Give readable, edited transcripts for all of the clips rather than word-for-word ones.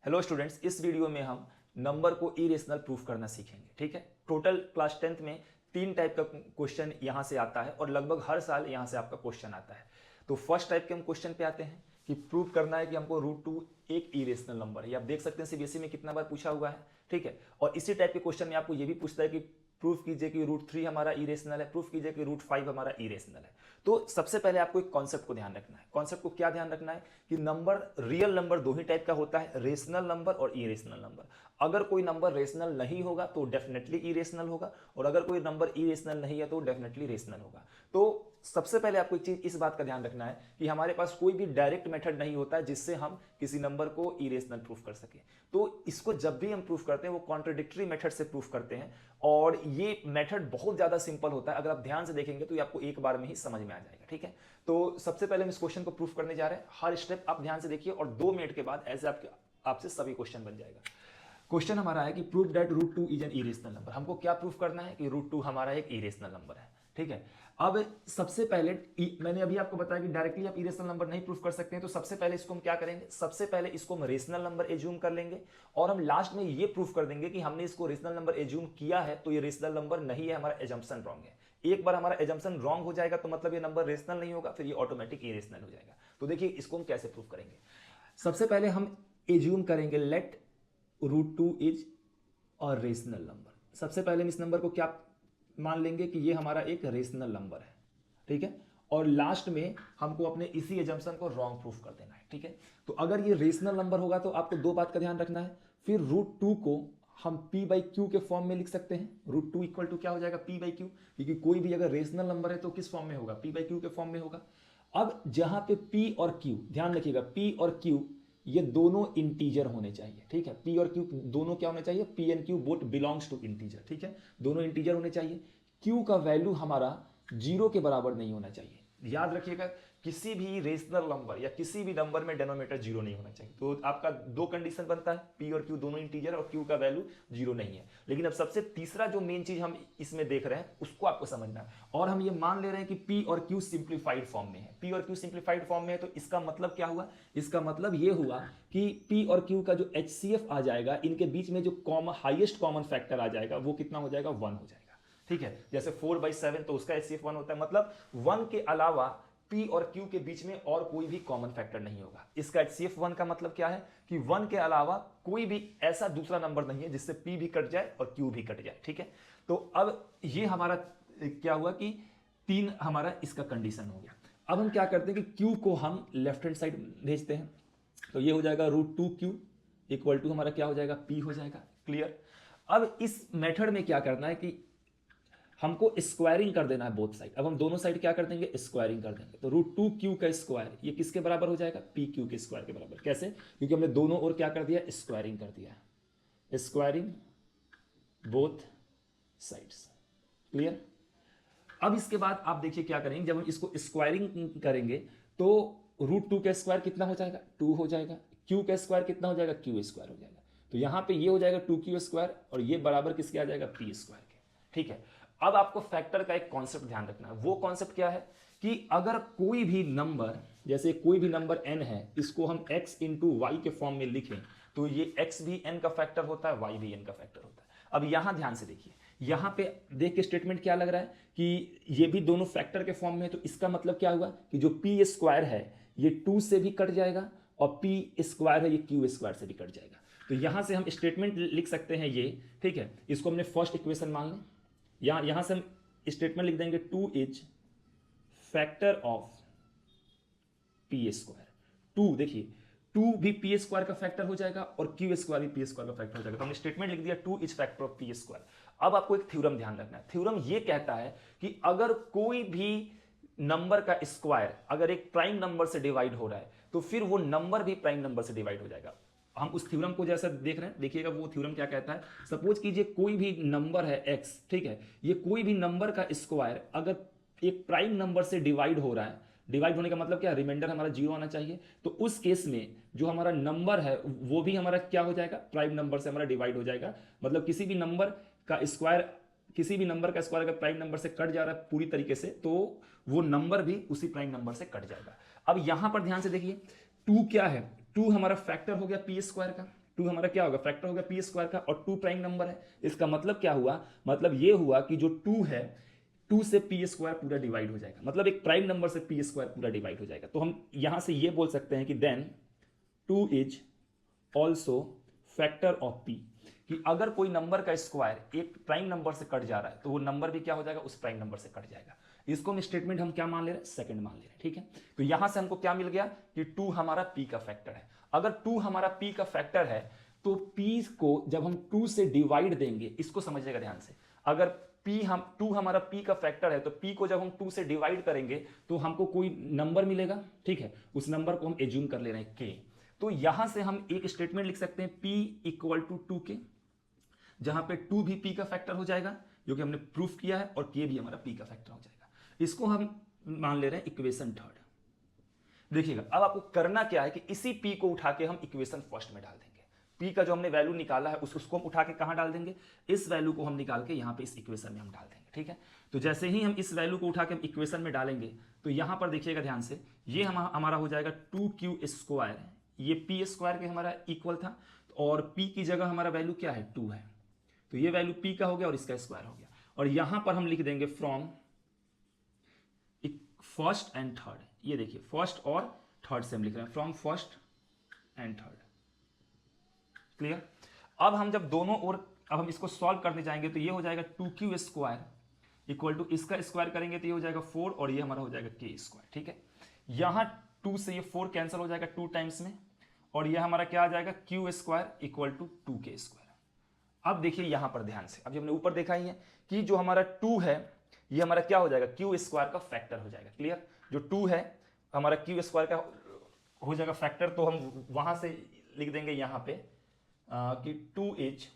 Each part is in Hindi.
हेलो स्टूडेंट्स, इस वीडियो में हम नंबर को इरेशनल प्रूफ करना सीखेंगे। ठीक है, टोटल क्लास 10th में 3 टाइप का क्वेश्चन यहां से आता है और लगभग हर साल यहां से आपका क्वेश्चन आता है। तो फर्स्ट टाइप के हम क्वेश्चन पे आते हैं कि प्रूफ करना है कि हमको √2 एक इरेशनल नंबर है। आप देख सकते हैं सीबीएसई में कितना बार पूछा हुआ है। ठीक है, और इसी टाइप के क्वेश्चन में आपको ये भी पूछता है कि प्रूफ कीजिए कि √3 हमारा इरेशनल है, प्रूफ कीजिए कि √5 हमारा इरेशनल है। तो सबसे पहले आपको एक कॉन्सेप्ट को ध्यान रखना है। कॉन्सेप्ट को क्या ध्यान रखना है कि नंबर, रियल नंबर दो ही टाइप का होता है, रेशनल नंबर और इरेशनल नंबर। अगर कोई नंबर रेशनल नहीं होगा तो डेफिनेटली इरेशनल होगा, और अगर कोई नंबर इरेशनल नहीं है तो डेफिनेटली रेशनल होगा। तो सबसे पहले आपको एक चीज इस बात का ध्यान रखना है कि हमारे पास कोई भी डायरेक्ट मेथड नहीं होता है जिससे हम किसी नंबर को इरेशनल प्रूफ कर सके। तो इसको जब भी हम प्रूफ करते हैं वो कॉन्ट्रडिक्टरी मेथड से प्रूफ करते हैं, और ये मेथड बहुत ज्यादा सिंपल होता है। अगर आप ध्यान से देखेंगे तो ये आपको एक बार में ही समझ में आ जाएगा। ठीक है, तो सबसे पहले हम इस क्वेश्चन को प्रूफ करने जा रहे हैं। हर स्टेप आप ध्यान से देखिए और 2 मिनट के बाद ऐसे आपसे सभी क्वेश्चन बन जाएगा। क्वेश्चन हमारा है कि proof that √2 is an irrational number. हमको क्या प्रूफ करना है कि √2 हमारा एक इरेशनल नंबर है। ठीक है, अब सबसे पहले मैंने अभी आपको बताया कि डायरेक्टली आप इरेशनल नंबर नहीं प्रूफ कर सकते हैं, तो सबसे पहले इसको हम क्या करेंगे, सबसे पहले इसको हम रेशनल नंबर एज्यूम कर लेंगे और हम लास्ट में ये प्रूफ कर देंगे कि हमने इसको रेशनल नंबर एज्यूम किया है तो ये रेशनल नंबर नहीं है, हमारा एजम्पशन रॉन्ग है। एक बार हमारा एजम्पशन रॉन्ग हो जाएगा तो मतलब ये नंबर रेशनल नहीं होगा, फिर ये ऑटोमेटिक इरेशनल हो जाएगा। तो देखिए इसको हम कैसे प्रूफ करेंगे। सबसे पहले हम एज्यूम करेंगे लेट √2 इज और रेशनल नंबर। सबसे पहले हम इस नंबर को क्या मान लेंगे कि ये हमारा एक रेशनल नंबर है। ठीक है, और लास्ट में हमको अपने इसी एजम्पशन को रॉन्ग प्रूफ कर देना है। ठीक है, तो अगर ये रेशनल नंबर होगा तो आपको 2 बात का ध्यान रखना है। फिर √2 को हम p/q के फॉर्म में लिख सकते हैं। √2 इक्वल टू क्या हो जाएगा, p/q, क्योंकि कोई भी अगर रेशनल नंबर है तो किस फॉर्म में होगा, p/q के फॉर्म में होगा। अब जहां पे p और q, ध्यान रखिएगा, p और q ये दोनों इंटीजर होने चाहिए। ठीक है, p और q दोनों क्या होने चाहिए, p and q both belongs to integer. ठीक है, दोनों इंटीजर होने चाहिए। q का वैल्यू हमारा 0 के बराबर नहीं होना चाहिए। याद रखिएगा, किसी भी रेशनल नंबर या किसी भी नंबर में डिनोमिनेटर 0 नहीं होना चाहिए। तो आपका 2 कंडीशन बनता है, p और q दोनों इंटीजर और q का वैल्यू 0 नहीं है। लेकिन अब सबसे तीसरा जो मेन चीज हम इसमें देख रहे हैं उसको आपको समझना है, और हम ये मान ले रहे हैं कि p और q सिंप्लीफाइड फॉर्म में है। p और q सिंप्लीफाइड फॉर्म में है तो इसका मतलब क्या हुआ, इसका मतलब ये हुआ कि p और q का जो HCF आ जाएगा, इनके बीच में जो हाईएस्ट कॉमन फैक्टर आ जाएगा वो कितना हो जाएगा, 1 हो जाएगा। ठीक है, जैसे 4/7 तो उसका HCF 1 होता है, मतलब 1 के अलावा p और q के बीच में और कोई भी कॉमन फैक्टर नहीं होगा। इसका HCF 1 का मतलब क्या है कि 1 के अलावा कोई भी ऐसा दूसरा नंबर नहीं है जिससे p भी कट जाए और q भी कट जाए। ठीक है, तो अब ये हमारा क्या हुआ कि 3 हमारा इसका कंडीशन हो गया। अब हम क्या करते हैं कि q को हम लेफ्ट हैंड साइड भेजते हैं, तो ये हो जाएगा √2q इक्वल टू हमारा क्या हो जाएगा, p हो जाएगा। क्लियर। अब इस मेथड में क्या करना है कि हमको स्क्वायरिंग कर देना है बोथ साइड। अब हम दोनों साइड क्या कर देंगे, स्क्वायरिंग कर देंगे। तो √2q का स्क्वायर ये किसके बराबर हो जाएगा, pq के स्क्वायर के बराबर। कैसे, क्योंकि हमने दोनों ओर क्या कर दिया, स्क्वायरिंग कर दिया, स्क्वायरिंग बोथ साइड्स। क्लियर। अब इसके बाद आप देखिए क्या करेंगे, जब हम इसको स्क्वायरिंग करेंगे तो √2 का स्क्वायर कितना हो जाएगा, 2 हो जाएगा। q का स्क्वायर कितना हो जाएगा, q स्क्वायर हो जाएगा। तो यहां पे ये हो जाएगा 2q स्क्वायर और ये बराबर किसके आ जाएगा, p स्क्वायर के। ठीक है, अब आपको फैक्टर का एक कॉन्सेप्ट ध्यान रखना है। वो कॉन्सेप्ट क्या है कि अगर कोई भी नंबर, जैसे कोई भी नंबर n है, इसको हम x इंटू वाई के फॉर्म में लिखें तो ये x भी n का फैक्टर होता है, y भी n का फैक्टर होता है। अब यहां ध्यान से देखिए, यहां पे देख के स्टेटमेंट क्या लग रहा है कि ये भी दोनों फैक्टर के फॉर्म में है, तो इसका मतलब क्या हुआ कि जो p स्क्वायर है ये 2 से भी कट जाएगा और p स्क्वायर है ये q स्क्वायर से भी कट जाएगा। तो यहां से हम स्टेटमेंट लिख सकते हैं ये। ठीक है, इसको हमने फर्स्ट इक्वेशन मान लें। यहां से हम स्टेटमेंट लिख देंगे 2 is factor of p square. 2 देखिए 2 भी p स्क्वायर का फैक्टर हो जाएगा और q स्क्वायर भी p स्क्वायर का फैक्टर हो जाएगा। तो हमने स्टेटमेंट लिख दिया 2 is factor of p square. अब आपको एक थ्योरम ध्यान रखना है। थ्योरम ये कहता है कि अगर कोई भी नंबर का स्क्वायर अगर एक प्राइम नंबर से डिवाइड हो रहा है तो फिर वो नंबर भी प्राइम नंबर से डिवाइड हो जाएगा। हम उस थ्योरम को जैसा देख रहे हैं, देखिएगा वो थ्योरम क्या कहता है। सपोज कीजिए कोई भी नंबर है x, ठीक है, ये कोई भी नंबर का स्क्वायर अगर एक प्राइम नंबर से डिवाइड हो रहा है, डिवाइड होने का मतलब क्या, रिमाइंडर हमारा 0 आना चाहिए, तो उस केस में जो हमारा नंबर है वो भी हमारा क्या हो जाएगा, प्राइम नंबर से हमारा डिवाइड हो जाएगा। मतलब किसी भी नंबर का स्क्वायर अगर प्राइम नंबर से कट जा रहा है पूरी तरीके से, तो वो नंबर भी उसी प्राइम नंबर से कट जाएगा। अब यहां पर ध्यान से देखिए 2 क्या है, 2 हमारा फैक्टर हो गया p स्क्वायर का। 2 हमारा क्या होगा, फैक्टर होगा पी स्क्वायर का, और 2 प्राइम नंबर है। इसका मतलब क्या हुआ, मतलब ये हुआ कि जो 2 है 2 से पी स्क्वायर पूरा डिवाइड हो जाएगा, मतलब एक प्राइम नंबर से पी स्क्वायर पूरा डिवाइड हो जाएगा। तो हम यहां से ये बोल सकते हैं कि then 2 is also factor of P, कि अगर कोई नंबर का स्क्वायर एक प्राइम नंबर से कट जा रहा है तो वो नंबर भी क्या हो जाएगा, उस प्राइम नंबर से कट जाएगा। इसको हम स्टेटमेंट हम क्या मान ले रहे हैं, सेकंड मान ले रहे हैं, ठीक है। तो यहां से हमको क्या मिल गया कि 2 हमारा पी का फैक्टर है। अगर 2 हमारा पी का फैक्टर है तो पी को जब हम 2 से डिवाइड देंगे, इसको समझिएगा ध्यान से, अगर पी हम 2 हमारा पी का फैक्टर है तो पी को जब हम 2 से डिवाइड करेंगे तो हमको कोई नंबर मिलेगा, ठीक है। उस नंबर को हम एज्यूम कर ले रहे हैं के। तो यहां से हम एक स्टेटमेंट लिख सकते हैं P इक्वल टू 2K, जहां पे 2 भी P का फैक्टर हो जाएगा जो कि हमने प्रूफ किया है, और K भी हमारा P का फैक्टर हो जाएगा। इसको हम मान ले रहे हैं इक्वेशन थर्ड। देखिएगा अब आपको करना क्या है कि इसी P को उठा के हम इक्वेशन फर्स्ट में डाल देंगे। P का जो हमने वैल्यू निकाला है उसको हम उठा के कहां डाल देंगे, इस वैल्यू को हम निकाल के यहां पे इस इक्वेशन में हम डाल देंगे, ठीक है। तो जैसे ही हम इस वैल्यू को उठा के हम इक्वेशन में डालेंगे तो यहां पर देखिएगा ध्यान से, ये हमारा हो जाएगा 2Q स्क्वायर, ये P स्क्वायर के हमारा इक्वल था, और P की जगह हमारा वैल्यू क्या है 2 है, तो ये वैल्यू P का हो गया और इसका स्क्वायर हो गया। और यहां पर हम लिख देंगे फ्रॉम फर्स्ट एंड थर्ड, ये देखिए फर्स्ट और थर्ड से हम लिख रहे हैं, from first and third, clear. अब हम जब दोनों ओर अब हम इसको सॉल्व करने जाएंगे तो ये हो जाएगा 2Q स्क्वायर इक्वल टू इसका स्क्वायर करेंगे तो ये हो जाएगा 4, और ये हमारा हो जाएगा K स्क्वायर, ठीक है। यहां 2 से ये 4 कैंसिल हो जाएगा 2 टाइम्स में, और ये हमारा क्या आ जाएगा Q square equal to 2K square. अब देखिए यहां पर ध्यान से, अब जो हमने ऊपर देखा ही है कि जो हमारा 2 है ये हमारा क्या हो जाएगा, Q स्क्वायर का फैक्टर हो जाएगा, क्लियर। जो 2 है हमारा Q स्क्वायर का हो जाएगा फैक्टर, तो हम वहां से लिख देंगे यहां पे कि 2 is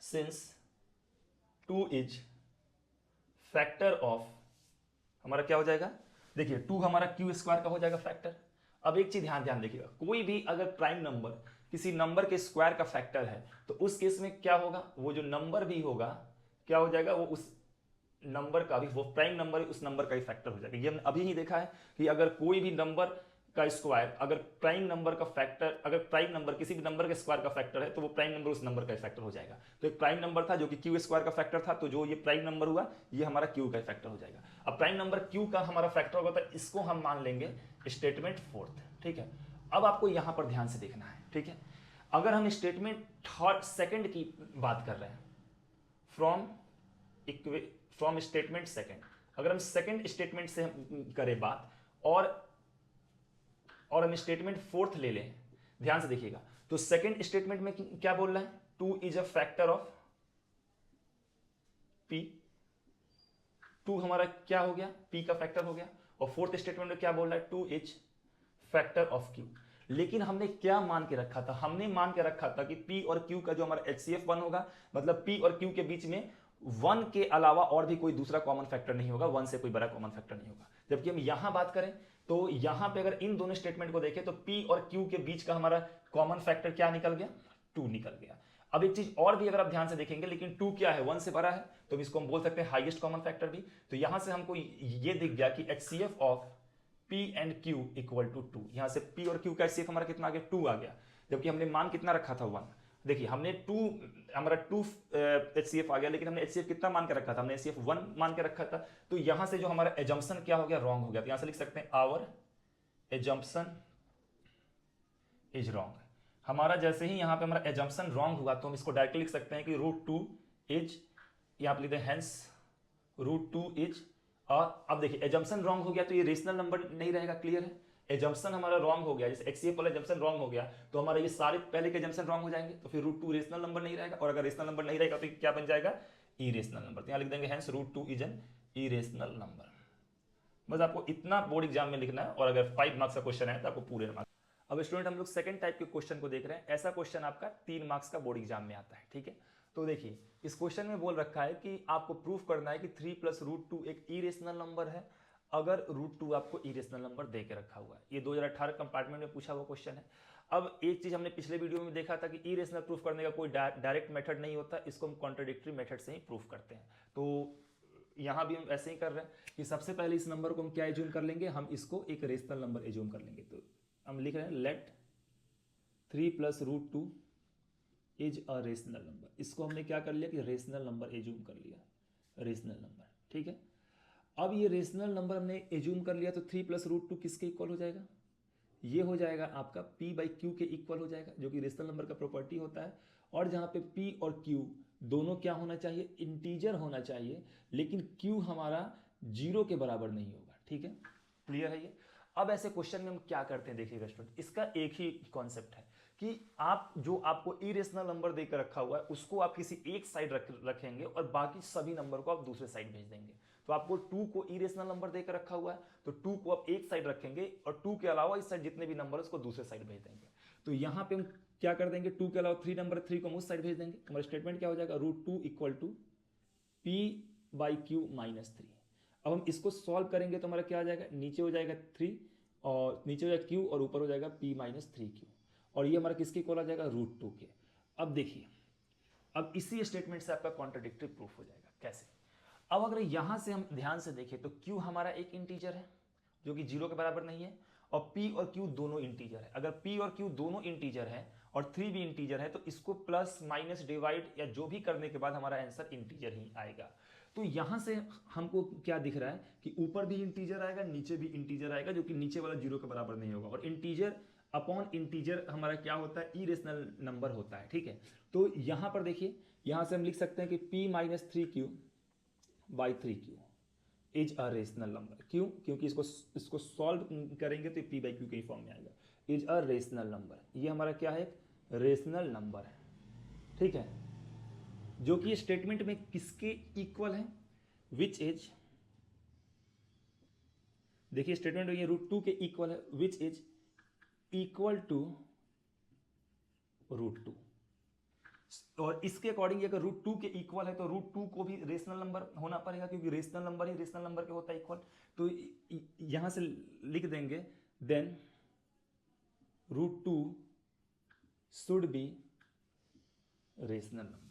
since 2 is factor of, हमारा क्या हो जाएगा, देखिए 2 हमारा Q स्क्वायर का हो जाएगा फैक्टर। अब एक चीज ध्यान देखिएगा, कोई भी अगर प्राइम नंबर किसी नंबर के स्क्वायर का फैक्टर है तो उस केस में क्या होगा, वो जो नंबर भी होगा क्या हो जाएगा, वो उस नंबर का भी, वो प्राइम नंबर उस नंबर का ही फैक्टर हो जाएगा। ये हमने अभी ही देखा है कि अगर कोई भी नंबर का स्क्वायर अगर प्राइम नंबर का फैक्टर, अगर प्राइम नंबर किसी भी नंबर के स्क्वायर का फैक्टर है तो वो प्राइम नंबर उस नंबर का फैक्टर हो जाएगा। तो एक प्राइम नंबर था जो कि Q स्क्वायर का फैक्टर था, तो जो ये प्राइम नंबर हुआ ये हमारा Q का फैक्टर हो जाएगा। अब प्राइम नंबर Q का हमारा फैक्टर होगा तो इसको हम मान लेंगे स्टेटमेंट फोर्थ, ठीक है। अब आपको यहां पर ध्यान से देखना है, ठीक है। अगर हम स्टेटमेंट थर्ड सेकंड की बात कर रहे हैं, फ्रॉम स्टेटमेंट सेकंड, अगर हम सेकंड स्टेटमेंट से हम करें बात और हम स्टेटमेंट फोर्थ ले लें, ध्यान से देखिएगा, तो सेकंड स्टेटमेंट में क्या बोल रहा है, 2 is a factor of P, 2 हमारा क्या हो गया, P का फैक्टर हो गया। और फोर्थ स्टेटमेंट में क्या बोल रहा है, 2 इज फैक्टर ऑफ Q। लेकिन हमने क्या मान के रखा था, हमने मान के रखा था कि P और Q का जो हमारा HCF 1 होगा, मतलब P और Q के बीच में 1 के अलावा और भी कोई दूसरा कॉमन फैक्टर नहीं होगा, 1 से कोई बड़ा कॉमन फैक्टर नहीं होगा। जबकि हम यहां बात करें तो यहां पे अगर इन दोनों स्टेटमेंट को देखें तो P और Q के बीच का हमारा कॉमन फैक्टर क्या निकल गया, 2 निकल गया। अब एक चीज और भी अगर आप ध्यान से देखेंगे, लेकिन 2 क्या है, 1 से बड़ा है, तो इसको हम बोल सकते हैं हाईएस्ट कॉमन फैक्टर भी। तो यहां से हमको ये दिख गया कि HCF of P and Q equal to 2, यहां से P और Q का HCF हमारा कितना आ गया, 2 आ गया। जबकि हमने मान कितना रखा था, 1। देखिए हमने 2 हमारा 2 HCF आ गया, लेकिन हमने HCF कितना मान के रखा था, हमने HCF 1 मान के रखा था। तो यहां से जो हमारा एजम्पशन क्या हो गया, रॉन्ग हो गया। तो यहां से लिख सकते हैं आवर एजम्पशन इज रॉन्ग। हमारा जैसे ही यहां पे हमारा एजम्पशन रॉन्ग हुआ तो हम इसको डायरेक्टली लिख सकते हैं कि √2 इज, यहां पे लिखते हैं हेंस √2 इज। और अब देखिए एजम्पशन रॉन्ग हो गया तो ये रेशनल नंबर नहीं रहेगा, क्लियर है। एजम्पशन हमारा रॉन्ग हो गया, जैसे HCF वाला एजम्पशन रॉन्ग हो गया तो हमारे ये सारे पहले के एजम्पशन रॉन्ग हो जाएंगे, तो फिर √2 रेशनल नंबर नहीं रहेगा, और अगर रेशनल नंबर नहीं रहेगा तो क्या बन जाएगा, इरेशनल नंबर। तो यहाँ लिख देंगे hence √2 is an irrational number. बस आपको इतना बोर्ड एग्जाम में लिखना है, और अगर 5 मार्क्स का क्वेश्चन है तो आपको पूरे मार्क्स। अब स्टूडेंट हम लोग सेकंड टाइप के क्वेश्चन को देख रहे हैं। ऐसा क्वेश्चन आपका 3 मार्क्स का बोर्ड एग्जाम में आता है, ठीक है। तो देखिए इस क्वेश्चन में बोल रखा है कि आपको प्रूफ करना है कि 3 + √2 एक इरेशनल नंबर है अगर √2 आपको इरेशनल नंबर दे के रखा हुआ है। ये 2018 कंपार्टमेंट में पूछा हुआ क्वेश्चन है। अब एक चीज हमने पिछले वीडियो में देखा था कि इरेशनल प्रूफ करने का कोई डायरेक्ट मेथड नहीं होता, इसको हम कॉन्ट्राडिक्टरी मेथड से ही प्रूफ करते हैं। तो यहां भी हम ऐसे ही कर रहे हैं कि सबसे पहले इस नंबर को हम क्या एज्यूम कर लेंगे, हम इसको एक रेशनल नंबर एज्यूम कर लेंगे। तो हम लिख रहे हैं let 3 + √2 is a rational number. इसको हमने क्या कर लिया कि रेशनल नंबर एज्यूम कर लिया, रेशनल नंबर, ठीक है। अब ये रेशनल नंबर हमने एज्यूम कर लिया तो 3 + √2 किसके इक्वल हो जाएगा? ये हो जाएगा आपका p/q के इक्वल हो जाएगा, जो कि रेशनल नंबर का प्रॉपर्टी होता है। और जहाँ पे p और q दोनों क्या होना चाहिए? इंटीजर होना चाहिए, लेकिन q हमारा 0 के बराबर नहीं होगा, ठीक है। क्लियर है ये? अब ऐसे क्वेश्चन में हम क्या करते हैं, देखिएगा स्टूडेंट, इसका एक ही कॉन्सेप्ट है कि आप जो आपको इरेशनल नंबर देकर रखा हुआ है उसको आप किसी एक साइड रखेंगे और बाकी सभी नंबर को आप दूसरे साइड भेज देंगे। तो आपको 2 को इरेशनल नंबर देकर रखा हुआ है तो 2 को आप एक साइड रखेंगे और 2 के अलावा इस साइड जितने भी नंबर है उसको दूसरे साइड भेज देंगे। तो यहां पे हम क्या कर देंगे, 2 के अलावा 3 नंबर, 3 को हम उस साइड भेज देंगे। हमारा स्टेटमेंट क्या हो जाएगा? √2 = p/q - 3। अब हम इसको सॉल्व करेंगे तो हमारा क्या आ जाएगा? नीचे हो जाएगा 3 और नीचे हो जाएगा q और ऊपर हो जाएगा p - 3q, और ये हमारा किसके इक्वल आ जाएगा? √2 के। अब देखिए, अब इसी स्टेटमेंट से आपका कॉन्ट्राडिक्टरी प्रूफ हो जाएगा। कैसे? अब अगर यहां से हम ध्यान से देखें तो q हमारा एक इंटीजर है जो कि 0 के बराबर नहीं है, और p और q दोनों इंटीजर है। अगर p और q दोनों इंटीजर है और 3 भी इंटीजर है तो इसको प्लस माइनस डिवाइड या जो भी करने के बाद हमारा आंसर इंटीजर ही आएगा। तो यहां से हमको क्या दिख रहा है कि ऊपर भी इंटीजर आएगा, नीचे भी इंटीजर आएगा, जो कि नीचे वाला 0 के बराबर नहीं होगा। और इंटीजर अपॉन इंटीजर हमारा क्या होता है? इरेशनल नंबर होता है, ठीक है। तो यहां पर देखिए, यहां से हम लिख सकते हैं कि p - 3q/3q is a rational number. क्यों? क्योंकि इसको सॉल्व करेंगे तो p/q के फॉर्म में आएगा। इज अ रेशनल नंबर, ये हमारा क्या है? एक रेशनल नंबर है, ठीक है, जो कि स्टेटमेंट में किसके इक्वल है? विच इज, देखिए स्टेटमेंट में ये √2 के इक्वल है, विच इज इक्वल टू √2। और इसके अकॉर्डिंग अगर √2 के इक्वल है तो √2 को भी रेशनल नंबर होना पड़ेगा, क्योंकि रेशनल नंबर ही रेशनल नंबर के होता है इक्वल। तो यहां से लिख देंगे then √2 should be rational number.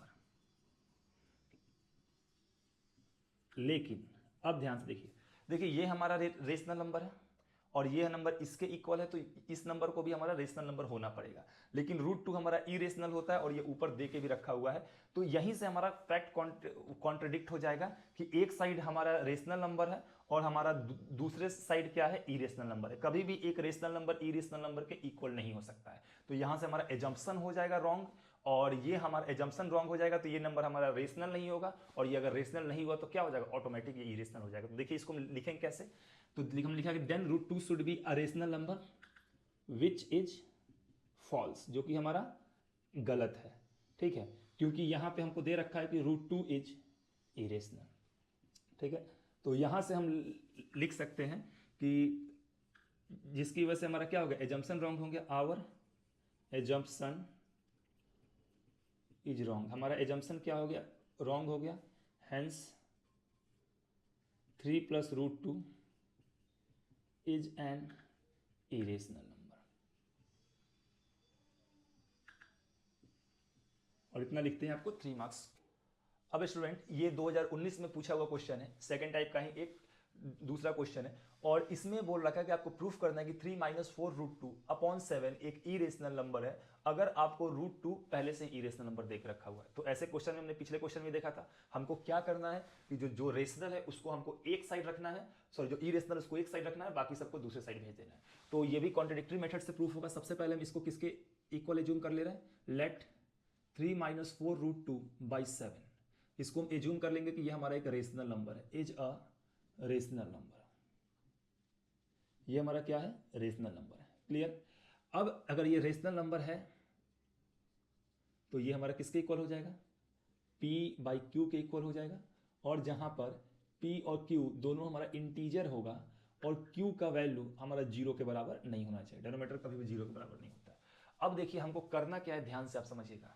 लेकिन अब ध्यान से देखिए ये हमारा रेशनल नंबर है और ये नंबर इसके इक्वल है, तो इस नंबर को भी हमारा रेशनल नंबर होना पड़ेगा। लेकिन √2 हमारा इरेशनल होता है और ये ऊपर दे के भी रखा हुआ है, तो यहीं से हमारा फैक्ट कॉन्ट्रडिक्ट हो जाएगा कि एक साइड हमारा रेशनल नंबर है और हमारा दूसरे साइड क्या है? इरेशनल नंबर है। कभी भी एक रेशनल नंबर इरेशनल नंबर के इक्वल नहीं हो सकता है। तो यहां से हमारा एजम्पशन हो जाएगा रॉन्ग, और ये हमारा एजम्पशन रॉन्ग हो जाएगा तो ये नंबर हमारा रेशनल नहीं होगा, और ये अगर रेशनल नहीं हुआ तो क्या हो जाएगा? ऑटोमेटिक ये इरेशनल हो जाएगा। तो देखिए इसको लिखेंगे कैसे? तो हम लिखा कि then √2 should be a rational number which is false, जो कि हमारा गलत है, ठीक है, क्योंकि यहां पे हमको दे रखा है कि √2 इज इरेशनल, ठीक है। तो यहां से हम लिख सकते हैं कि जिसकी वजह से हमारा क्या हो गया? एजम्पशन रॉन्ग हो गया। आवर एजम्पशन इज रॉन्ग, हमारा एजम्पशन क्या हो गया? रॉन्ग हो गया। Hence 3 + √2 is an irrational number. और इतना लिखते हैं आपको 3 मार्क्स। अब स्टूडेंट ये 2019 में पूछा हुआ क्वेश्चन है, सेकंड टाइप का ही एक दूसरा क्वेश्चन है, और इसमें बोल रखा है कि आपको प्रूफ करना है कि 3 - 4√2/7 एक इरेशनल नंबर है, अगर आपको √2 पहले से इरेशनल नंबर देख रखा हुआ है। तो ऐसे क्वेश्चन में हमने पिछले क्वेश्चन में देखा था, हमको क्या करना है कि जो रेशनल है उसको हमको एक साइड रखना है, सॉरी जो इरेशनल उसको एक साइड रखना है, बाकी सबको दूसरे साइड भेज देना है। तो ये भी कॉन्ट्रडिक्टरी मेथड से प्रूफ होगा। सबसे पहले हम इसको किसके इक्वल एज्यूम कर ले रहे हैं? लेट 3 - 4√2/7, इसको हम एज्यूम कर लेंगे कि ये हमारा एक रेशनल नंबर है, इज अ रेशनल नंबर। ये हमारा क्या है? रेशनल नंबर है। क्लियर? अब अगर ये रेशनल नंबर है तो ये हमारा किसके इक्वल हो जाएगा? p/q के इक्वल हो जाएगा। और जहां पर p और q दोनों हमारा इंटीजर होगा और q का वैल्यू हमारा 0 के बराबर नहीं होना चाहिए, डिनोमिनेटर कभी भी 0 के बराबर नहीं होता। अब देखिए हमको करना क्या है, ध्यान से आप समझिएगा।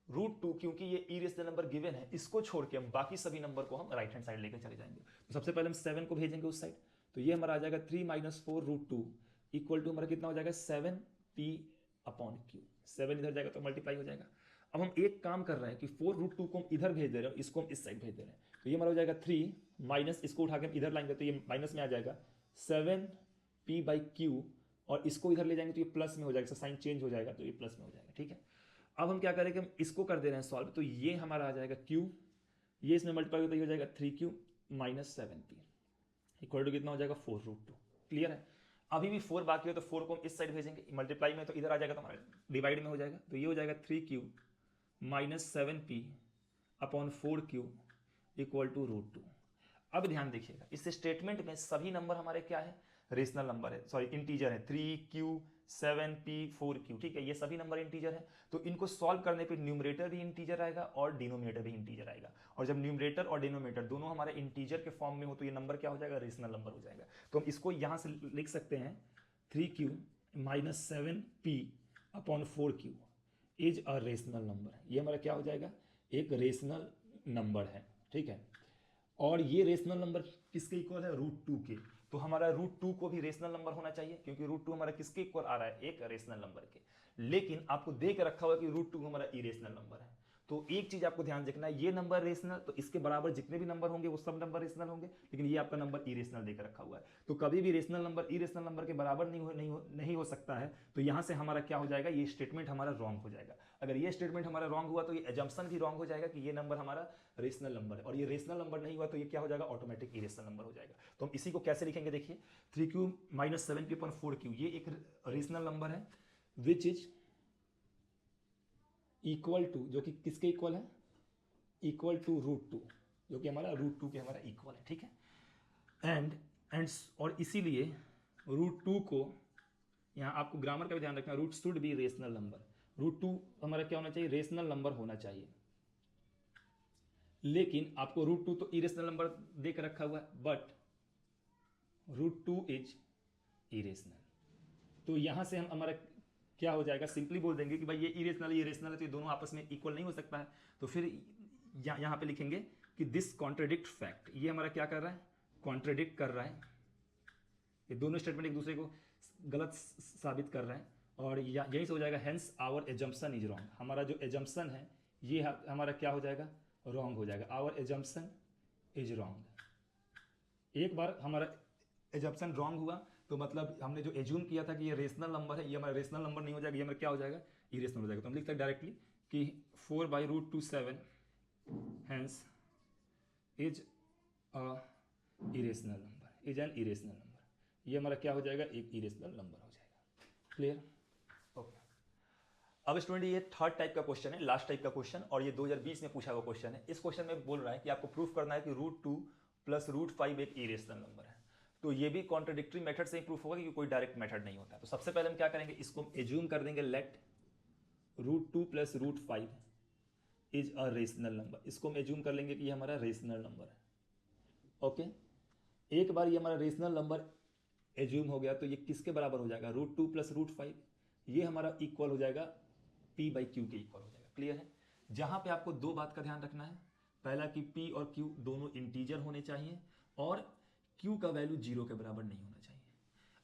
√2 क्योंकि ये इरेशनल नंबर गिवन है, इसको छोड़ के हम बाकी सभी नंबर को हम राइट हैंड साइड लेकर चले जाएंगे। तो सबसे पहले हम 7 को भेजेंगे उस साइड, तो ये हमारा आ जाएगा 3 - 4√2 इक्वल टू हमारा कितना हो जाएगा? 7p/q। 7 इधर जाएगा तो मल्टीप्लाई हो जाएगा। अब हम एक काम कर रहे हैं कि 4√2 को हम इधर भेज दे रहे हैं, इसको हम इस साइड भेज दे रहे हैं, तो ये हमारा हो जाएगा 3 माइनस इसको उठा के हम इधर लाएंगे तो ये माइनस में आ जाएगा 7p/q, और इसको इधर ले जाएंगे तो ये प्लस में हो जाएगा, साइन चेंज हो जाएगा तो ये प्लस में हो जाएगा, ठीक है। अब हम क्या करें कि हम इसको कर दे रहे हैं सॉल्व, तो ये हमारा आ जाएगा q, ये इसमें मल्टीप्लाई होता है, हो जाएगा 3q minus 7p equal to कितना हो जाएगा 4√2। क्लियर है? अभी भी 4 बाकी हो तो 4 को हम इस साइड भेजेंगे, मल्टीप्लाई में तो इधर आ जाएगा, तो हमारा डिवाइड में हो जाएगा, तो ये हो जाएगा 3q minus 7p upon 4q equal to √2। अब ध्यान देखिएगा, इस स्टेटमेंट में सभी नंबर हमारे क्या है, रेशनल नंबर है, सॉरी इंटीजर है, 3q 7p 4q, ठीक है, ये सभी नंबर इंटीजर है। तो इनको सॉल्व करने पे न्यूमरेटर भी इंटीजर आएगा और डिनोमिनेटर भी इंटीजर आएगा, और जब न्यूमरेटर और डिनोमिनेटर दोनों हमारे इंटीजर के फॉर्म में हो तो ये नंबर क्या हो जाएगा, रेशनल नंबर हो जाएगा। तो हम इसको यहां से लिख सकते हैं 3q minus 7p upon 4q is a rational number. ये हमारा क्या हो जाएगा, एक रेशनल नंबर है, ठीक है। और ये रेशनल नंबर किसके इक्वल है, √2 के। तो हमारा √2 को भी रेशनल नंबर होना चाहिए, क्योंकि √2 हमारा किसके इक्वल आ रहा है, एक रेशनल नंबर के। लेकिन आपको दे के रखा हुआ कि √2 हमारा इरेशनल नंबर है। तो एक चीज आपको ध्यान देखना है, ये नंबर रेशनल, तो इसके बराबर जितने भी नंबर होंगे वो सब नंबर रेशनल होंगे, लेकिन ये आपका नंबर इरेशनल देकर रखा हुआ है। तो कभी भी रेशनल नंबर इरेशनल नंबर के बराबर नहीं हो सकता है। तो यहां से हमारा क्या हो जाएगा, ये स्टेटमेंट हमारा रॉन्ग हो जाएगा। अगर ये स्टेटमेंट हमारा रॉन्ग हुआ तो ये एजम्पशन भी रॉन्ग हो जाएगा कि ये नंबर हमारा रेशनल नंबर है, और ये रेशनल नंबर नहीं हुआ तो ये क्या हो जाएगा, ऑटोमेटिक इरेशनल नंबर हो जाएगा। तो हम इसी को कैसे लिखेंगे, देखिए 3q minus 7p upon 4q, ये एक रेशनल नंबर है विच इज इक्वल टू, जो कि किसके इक्वल है, इक्वल टू √2, जो कि हमारा √2 के हमारा इक्वल है, ठीक है। एंड और इसीलिए √2 को यहाँ आपको ग्रामर का भी ध्यान रखना, root should be rational number. √2 हमारा क्या होना चाहिए, रेशनल नंबर होना चाहिए। लेकिन आपको √2 तो इरेशनल नंबर देकर रखा हुआ है, बट √2 इज इरेशनल। तो यहां से हम हमारा क्या हो जाएगा, सिंपली बोल देंगे कि भाई ये इरेशनल ये रेशनल है, तो ये दोनों आपस में इक्वल नहीं हो सकता है। तो फिर यहां पे लिखेंगे कि दिस कॉन्ट्रडिक्ट फैक्ट, ये हमारा क्या कर रहा है, कॉन्ट्रडिक्ट कर रहा है, ये दोनों स्टेटमेंट एक दूसरे को गलत साबित कर रहे हैं, और यहीं से हो जाएगा hence our assumption is wrong. हमारा जो एजम्पशन है ये हमारा क्या हो जाएगा, रॉन्ग हो जाएगा, आवर एजम्पशन इज रॉन्ग। एक बार हमारा एजम्पशन रॉन्ग हुआ तो मतलब हमने जो एज्यूम किया था कि ये रेशनल नंबर है, ये हमारा रेशनल नंबर नहीं हो जाएगा, ये हमारा क्या हो जाएगा, इरेशनल हो जाएगा। तो हम लिख सकते हैं डायरेक्टली कि 4/√2 hence is a irrational number, is an irrational number. ये हमारा क्या हो जाएगा, एक इरेशनल नंबर हो जाएगा। क्लियर? ओके। अब स्टूडेंट ये थर्ड टाइप का क्वेश्चन है, लास्ट टाइप का क्वेश्चन, और ये 2020 में पूछा हुआ क्वेश्चन है। इस क्वेश्चन में बोल रहा है कि आपको प्रूफ करना है कि √2 प्लस √5 एक इरेशनल नंबर है। तो ये भी कॉन्ट्रडिक्टरी मेथड से ही प्रूफ होगा, क्योंकि कोई डायरेक्ट मेथड नहीं होता। तो सबसे पहले हम क्या करेंगे, इसको हम एज्यूम कर देंगे, let √2 plus √5 is a rational number. इसको हम एज्यूम कर लेंगे कि ये हमारा रेशनल नंबर है। ओके, एक बार ये हमारा रेशनल नंबर एज्यूम हो गया तो ये किसके बराबर हो जाएगा, √2 प्लस √5, ये हमारा इक्वल हो जाएगा p/q के इक्वल हो जाएगा। क्लियर है? जहां पे आपको दो बात का ध्यान रखना है, पहला कि p और q दोनों इंटीजर होने चाहिए, और q का वैल्यू 0 के बराबर नहीं होना चाहिए।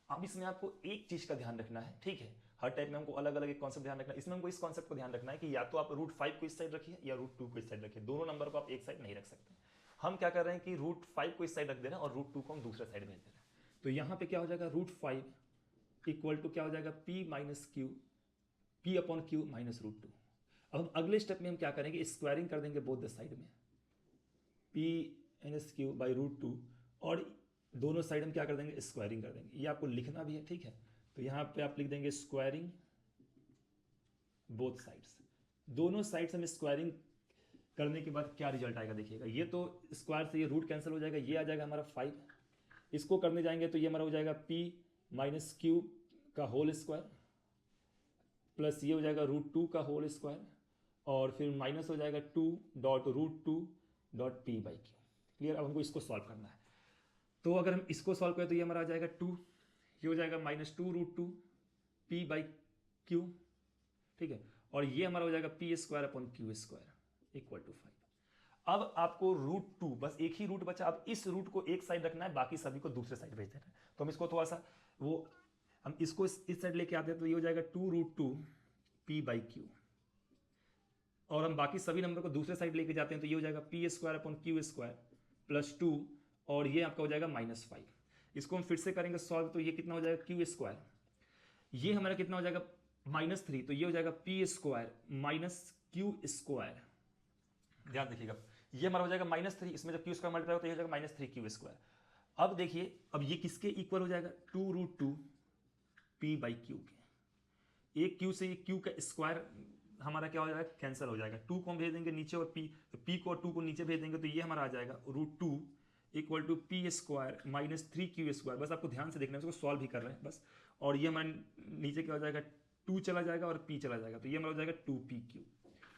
अब इसमें आपको एक चीज का ध्यान रखना है, ठीक है, हर टाइप में हमको अलग अलग एक कॉन्सेप्ट ध्यान रखना है। इसमें हमको इस कॉन्सेप्ट को ध्यान रखना है कि या तो आप √5 को इस साइड रखिए या √2 को इस साइड रखिए, दोनों नंबर को आप एक साइड नहीं रख सकते। हम क्या कर रहे हैं कि √5 को इस साइड रख दे रहे हैं और √2 को हम दूसरे साइड भेज दे रहे हैं। तो यहां पे क्या हो जाएगा, √5 इक्वल टू क्या हो जाएगा, p अपॉन q माइनस √2। अब हम अगले स्टेप में हम क्या करेंगे, स्क्वायरिंग कर देंगे बोथ द साइड में, p/q/√2, और दोनों साइड हम क्या कर देंगे, स्क्वायरिंग कर देंगे। ये आपको लिखना भी है, ठीक है। तो यहां पे आप लिख देंगे स्क्वायरिंग बोथ साइड्स। दोनों साइड्स हम स्क्वायरिंग करने के बाद क्या रिजल्ट आएगा देखिएगा, ये तो स्क्वायर से ये रूट कैंसिल हो जाएगा, ये आ जाएगा हमारा 5। इसको करने जाएंगे तो ये हमारा हो जाएगा p/q का होल स्क्वायर प्लस ये हो जाएगा √2 का होल स्क्वायर, और फिर माइनस हो जाएगा 2.√2.p/q। क्लियर? अब हमको इसको सॉल्व करना है। तो अगर हम इसको सॉल्व करें तो ये हमारा आ जाएगा 2, ये हो जाएगा -2√2p/q, ठीक है, और ये हमारा हो जाएगा p² इक्वल टू 5। अब आपको √2, बस एक ही रूट बचा, अब इस रूट को एक साइड रखना है, बाकी सभी को दूसरे साइड भेज देना है। तो हम इसको थोड़ा सा हम इसको इस साइड लेके आते हैं, तो ये हो जाएगा 2√2p/q, और हम बाकी सभी नंबर को दूसरे साइड लेके जाते हैं तो ये हो जाएगा p² प्लस 2, और ये आपका हो जाएगा -5। इसको हम फिर से करेंगे सॉल्व, तो ये कितना हो जाएगा, q², ये हमारा कितना हो जाएगा -3, तो ये हो जाएगा P square minus Q square. ध्यान देखिएगा, ये हमारा हो जाएगा -3, इसमें जब क्यू स्क्वायर मल्टीप्लाई हो तो ये हो जाएगा -3 क्यू स्क्वायर। अब देखिए, अब ये किसके इक्वल हो जाएगा, 2√2 पी बाई क्यू के। एक क्यू से क्यू का स्क्वायर हमारा क्या हो जाएगा, कैंसिल हो जाएगा। 2 को हम भेज देंगे नीचे और पी को और 2 को नीचे भेज देंगे, तो ये हमारा आ जाएगा √2 equal to P square -3 Q square. बस आपको ध्यान से देखना है, उसको सॉल्व भी कर रहे हैं बस। और ये हमारे नीचे क्या हो जाएगा, 2 चला जाएगा और p चला जाएगा, तो ये हमारा हो जाएगा 2pq।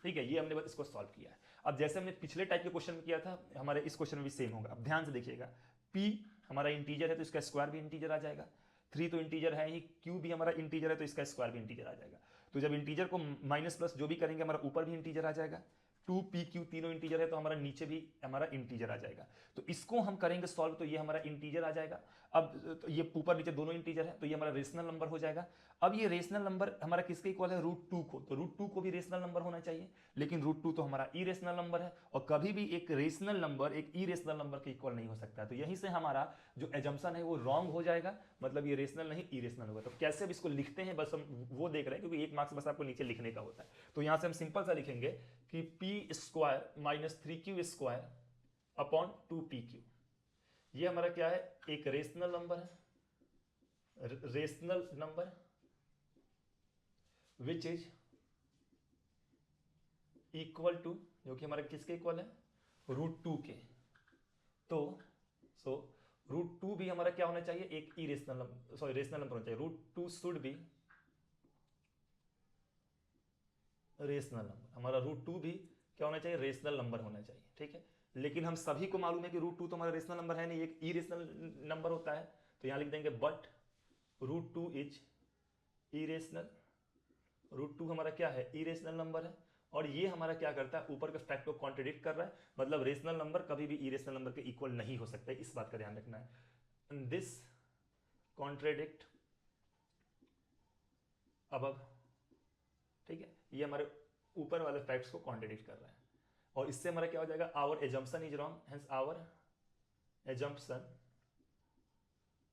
ठीक है, ये हमने बस इसको सॉल्व किया है। अब जैसे हमने पिछले टाइप के क्वेश्चन में किया था, हमारे इस क्वेश्चन में भी सेम होगा। अब ध्यान से देखिएगा, p हमारा इंटीजर है तो इसका स्क्वायर भी इंटीजर आ जाएगा, 3 तो इंटीजर है ही, q भी हमारा इंटीजर है तो इसका स्क्वायर भी इंटीजर आ जाएगा। तो जब इंटीजर को माइनस प्लस जो भी करेंगे, हमारा ऊपर भी इंटीजर आ जाएगा। 2pq तीनों इंटीजर है तो हमारा नीचे भी हमारा इंटीजर आ जाएगा। तो इसको हम करेंगे सॉल्व, तो ये हमारा इंटीजर आ जाएगा। अब तो ये ऊपर नीचे दोनों इंटीजर है, तो ये हमारा रेशनल नंबर हो जाएगा। अब ये रेशनल नंबर हमारा किसके इक्वल है, √2 को, तो √2 को भी रेशनल नंबर होना चाहिए, लेकिन √2 तो हमारा इरेशनल नंबर है, और कभी भी एक रेशनल नंबर एक इरेशनल नंबर के इक्वल नहीं हो सकता। तो यहीं से हमारा जो एजम्पशन है वो रॉन्ग हो जाएगा, मतलब ये रेशनल नहीं इरेशनल होगा। तो कैसे अब इसको लिखते हैं बस हम वो देख रहे हैं, क्योंकि 1 मार्क्स बस आपको नीचे लिखने का होता है। तो यहां से हम सिंपल सा लिखेंगे कि P square -3q square upon 2pq। ये हमारा क्या है, एक रेशनल नंबर है, rational number which is equal to, जो कि हमारा किसके इक्वल है, √2 के। तो √2 भी हमारा क्या होना चाहिए, एक irrational number, sorry rational number होना चाहिए। √2 शुड बी रेशनल नंबर, हमारा √2 भी क्या होना चाहिए, रेशनल नंबर होना चाहिए। ठीक है, लेकिन हम सभी को मालूम है कि √2 तो हमारा रेशनल नंबर है नहीं, एक इरेशनल नंबर होता है। तो यहां लिख देंगे बट √2 इज इरेशनल। √2 हमारा क्या है, इरेशनल नंबर है, और ये हमारा क्या करता है, ऊपर के फैक्ट को कॉन्ट्रडिक्ट कर रहा है। मतलब रेशनल नंबर कभी भी इरेशनल नंबर के इक्वल नहीं हो सकता है, इस बात का ध्यान रखना है। This contradict above. ठीक है, ये हमारे ऊपर वाले फैक्ट्स को कॉन्ट्रडिक्ट कर रहा है, और इससे हमारा क्या हो जाएगा, our assumption is wrong, hence our assumption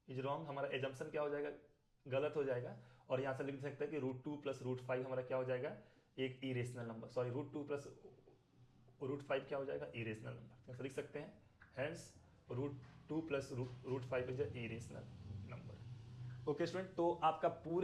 is wrong. हमारा एजम्पशन क्या हो जाएगा, गलत हो जाएगा। और यहां से लिख सकते हैं कि √2 + √5 हमारा क्या हो जाएगा, एक इरेशनल नंबर, सॉरी √2 + √5 क्या हो जाएगा, इरेशनल नंबर। तो लिख सकते हैं hence √2 + √5 is a irrational number. Okay student, तो आपका पूरा